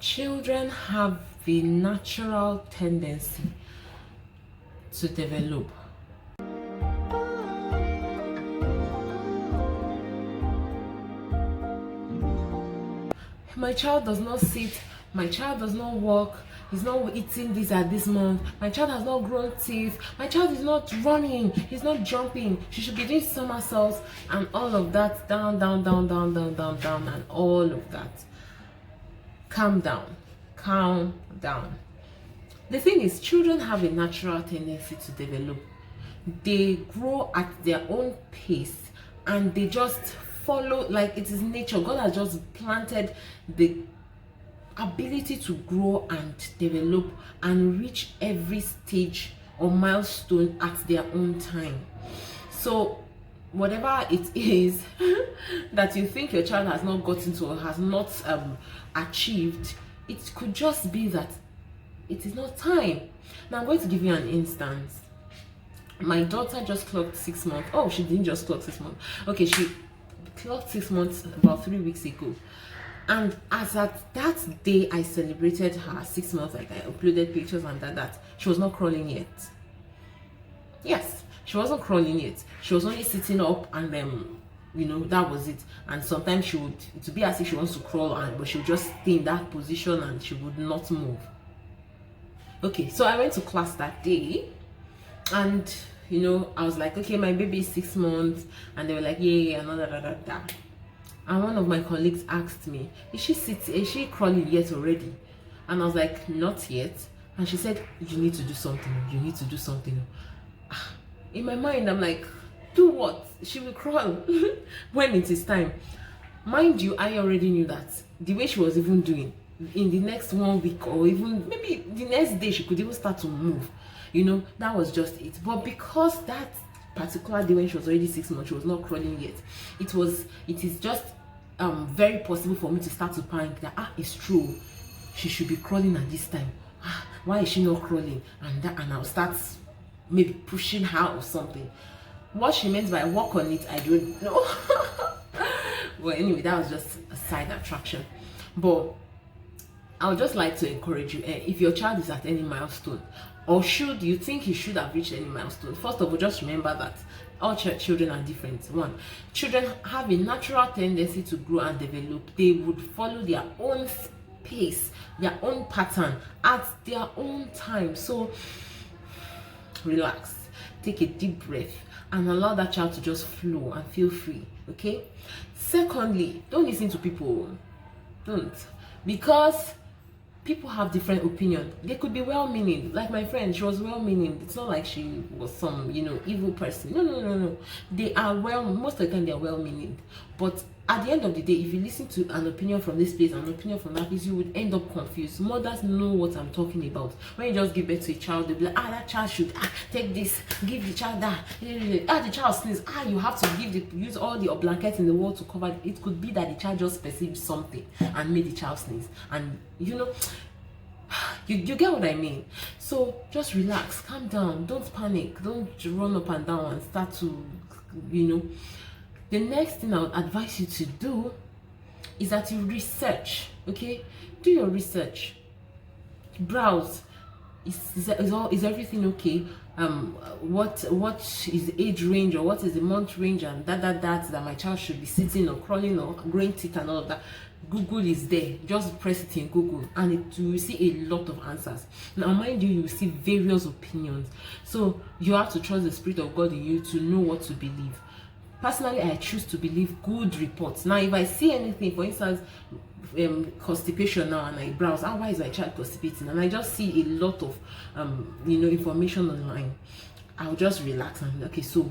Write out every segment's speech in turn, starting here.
Children have the natural tendency to develop. My child does not sit, my child does not walk, he's not eating this at this month, my child has not grown teeth, my child is not running, he's not jumping, she should be doing somersaults, and all of that, down, and all of that. Calm down. The thing is, children have a natural tendency to develop. They grow at their own pace and they just follow, like it is nature. God has just planted the ability to grow and develop and reach every stage or milestone at their own time. So whatever it is that you think your child has not gotten to or has not achieved, it could just be that it is not time. Now I'm going to give you an instance. My daughter just clocked 6 months. Oh, she didn't just clock 6 months. Okay, she clocked 6 months about 3 weeks ago. And as at that day I celebrated her 6 months, like I uploaded pictures and that, she was not crawling yet. Yes, she wasn't crawling yet. She was only sitting up, and that was it. And sometimes she would, to be as if she wants to crawl, but she would just stay in that position and she would not move. Okay, so I went to class that day, and I was like, okay, my baby is 6 months, and they were like, yay, and all that. And one of my colleagues asked me, is she crawling yet already? And I was like, not yet. And she said, you need to do something. In my mind, I'm like, do what? She will crawl when it is time. Mind you, I already knew that the way she was even doing, in the next 1 week or even maybe the next day, she could even start to move. That was just it. But because that particular day when she was already 6 months, she was not crawling yet, it is just very possible for me to start to panic that it's true, she should be crawling at this time. Why is she not crawling? And I'll start maybe pushing her or something. What she meant by work on it, I don't know. Well, anyway, that was just a side attraction. But I would just like to encourage you, if your child is at any milestone, or you think he should have reached any milestone, first of all, just remember that all children are different. One, children have a natural tendency to grow and develop. They would follow their own pace, their own pattern, at their own time. So relax, take a deep breath, and allow that child to just flow and feel free. Okay. Secondly, don't listen to people. Don't, because people have different opinions. They could be well-meaning. Like my friend, she was well-meaning. It's not like she was some evil person. No. They are most of the time they are well-meaning. But at the end of the day, if you listen to an opinion from this place, an opinion from that place, you would end up confused. Mothers know what I'm talking about. When you just give birth to a child, they'll be like, that child should take this, give the child that. The child sneezes. You have to use all the blankets in the world to cover it. It could be that the child just perceived something and made the child sneeze. And you get what I mean. So just relax, calm down, don't panic, don't run up and down and start to the next thing I would advise you to do is that you research. Okay, do your research, browse. Is everything okay? What is the age range, or what is the month range, and that my child should be sitting or crawling or growing teeth and all of that. Google is there. Just press it in Google and you will see a lot of answers. Now mind you will see various opinions, so you have to trust the Spirit of God in you to know what to believe. Personally, I choose to believe good reports. Now if I see anything, for instance, constipation now, and I browse, why is my child constipating, and I just see a lot of information online, I'll just relax and okay, so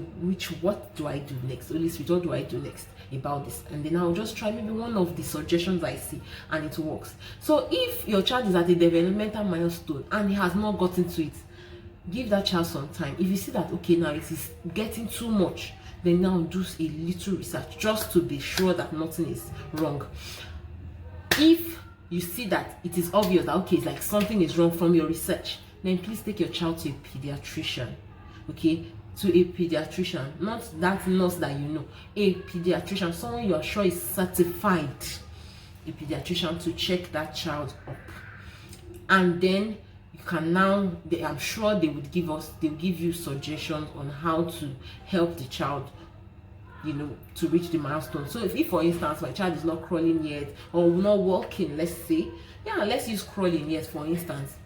what do I do next? Holy Spirit, what do I do next about this? And then I'll just try maybe one of the suggestions I see and it works. So if your child is at a developmental milestone and he has not gotten to it, give that child some time. If you see that okay, now it is getting too much, then now do a little research just to be sure that nothing is wrong. If you see that it is obvious that okay, it's like something is wrong from your research, then please take your child to a pediatrician. Okay, to a pediatrician, not that nurse that a pediatrician, someone you are sure is certified. the pediatrician to check that child up. And then you can now, I'm sure they'll give you suggestions on how to help the child, you know, to reach the milestone. So if for instance my child is not crawling yet or not walking, let's say, yeah, let's use crawling, yes, for instance,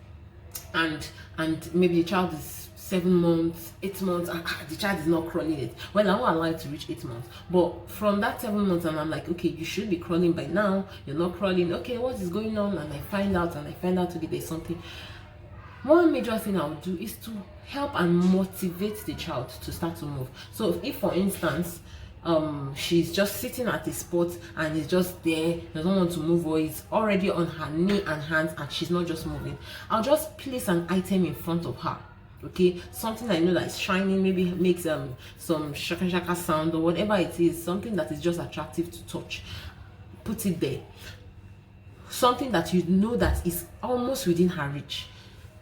and maybe the child is 7 months, 8 months, and the child is not crawling yet. Well, I won't allow it to reach 8 months, but from that 7 months, and I'm like, okay, you should be crawling by now, you're not crawling, okay, what is going on? And I find out, okay, there's something. One major thing I would do is to help and motivate the child to start to move. So if for instance she's just sitting at a spot and is just there, doesn't want to move, or is already on her knee and hands and she's not just moving, I'll just place an item in front of her. Okay, something I know that is shining, maybe makes some shaka shaka sound or whatever it is, something that is just attractive to touch. Put it there. Something that you know that is almost within her reach.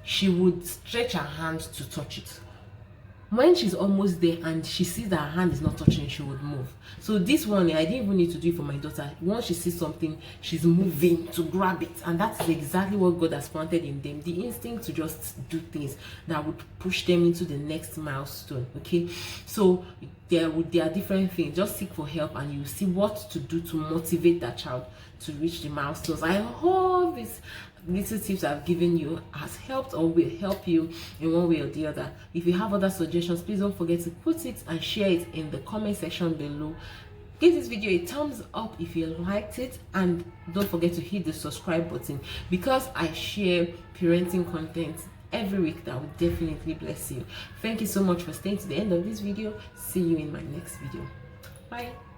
She would stretch her hand to touch it. When she's almost there and she sees that her hand is not touching, she would move. So this one, I didn't even need to do it for my daughter. Once she sees something, she's moving to grab it. And that's exactly what God has planted in them. The instinct to just do things that would push them into the next milestone. Okay, so there are different things. Just seek for help and you see what to do to motivate that child to reach the milestones. I hope this little tips I've given you has helped or will help you in one way or the other. If you have other suggestions, please don't forget to put it and share it in the comment section below. Give this video a thumbs up if you liked it, and don't forget to hit the subscribe button, because I share parenting content every week that will definitely bless you. Thank you so much for staying to the end of this video. See you in my next video. Bye.